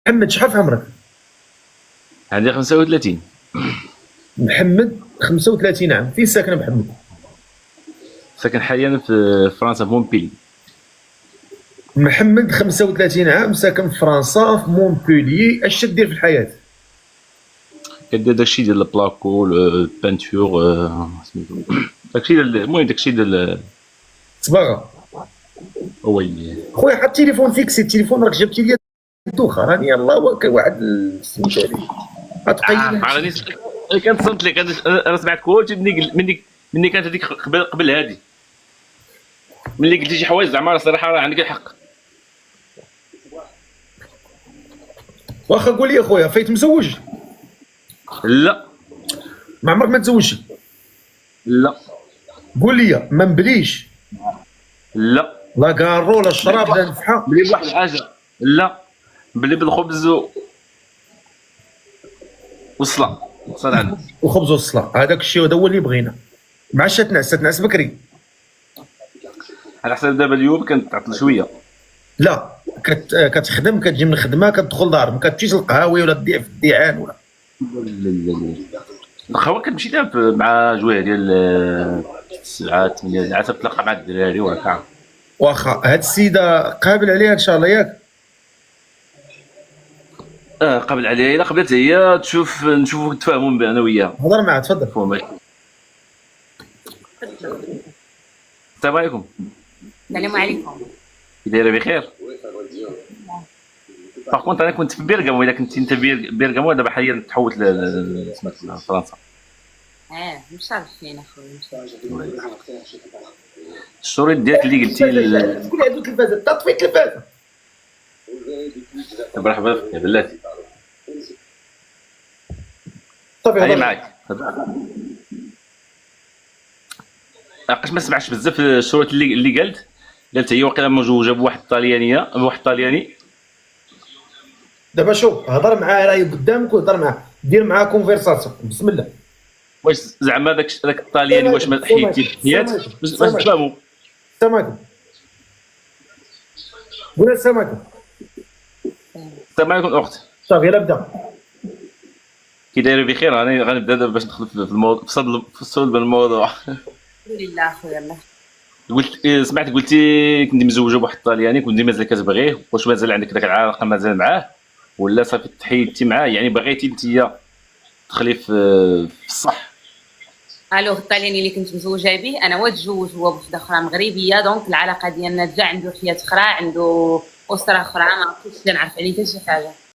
محمد شحال في عمرك؟ عندي 35. محمد 35 عام. فين ساكن محمد؟ ساكن حاليا في فرنسا في مونبيلي. محمد 35 عام ساكن في فرنسا في مونبوليي. اش تدير في الحياه؟ كدير داكشي ديال البلاكو البانتور سميتو داكشي ديال المهم داكشي ديال صباغه. وي خويا حط التليفون فيكسي. التليفون راك جبتي لي الدوخه راني يلاه واحد سميتو هذه راني كنتصنت لك. انا سمعت كلشي مني كانت هذيك قبل هذه ملي قلتي شي حوايج زعما صراحه راه عندك الحق. واخا قول لي خويا فايت مزوج؟ لا ما عمرك ما تزوجتي؟ لا قول لي ما مبليش؟ لا لا كارو لا الشراب لا الفحه؟ بلي بواحد الحاجه لا بلي بالخبز والصلاه صلاه عندك وخبز والصلاه. هذاك الشيء هذا هو اللي بغينا. مع تنعس بكري. على حسب دابا اليوم كنتعطل شويه. لا كتخدم كتجي من الخدمه كتدخل دار ما كتمشيش للقهاوي ولا تضيع في الديعان ولا القهوه كتمشي دابا مع جويه ديال 9 8 عاد تتلاقى مع الدراري وهكا. واخا هاد السيده قابل عليها ان شاء الله ياك؟ قبل عليها الا قبلت هي نشوفوا نتفاهموا انا وياها. هضر معها تفضل. السلام عليكم. السلام عليكم. كي دايره بخير؟ باغ كونت انا كنت في بيرغامو. الا كنتي انت بيرغامو دابا حاليا تحولت لفرنسا. مشرفين اخويا مشرفين. الشريط ديالك اللي قلتي شكون اللي عنده التلفازه؟ طفي التلفازه. مرحبا بك يا بلاتي. طفي هاني معاك. علاش ما سمعتش بزاف الشروط اللي قالت هي واقيلا مزوجه بواحد الطالياني. دابا شوف هضر معاه راهي قدامك وهضر معاه دير معاه كونفرساسيون. بسم الله. واش زعما داك الطالياني واش ما حيدتي حيات باش تفهموا؟ السلام عليكم. قول السلام عليكم. السلام عليكم اخت. صافي يلا بدا. كي دايره بخير؟ غنبدا دابا باش ندخل في الموضوع في صلب الموضوع. الحمد لله اخويا الله. سمعت قلتي كنتي مزوجه بواحد الطالياني كنتي مازال كتبغيه. واش مازال عندك داك العلاقه مازال معاه ولا صافي تحيدتي معاه؟ يعني بغيتي انت تدخلي في الصح؟ الوغ الطالياني اللي كنت مزوجه به انا هو تزوج هو بوحده اخرى مغربيه. دونك العلاقه ديالنا جا عنده حياه اخرى عنده اسره اخرى ما كنتش كنعرف عليه حتى شي حاجه.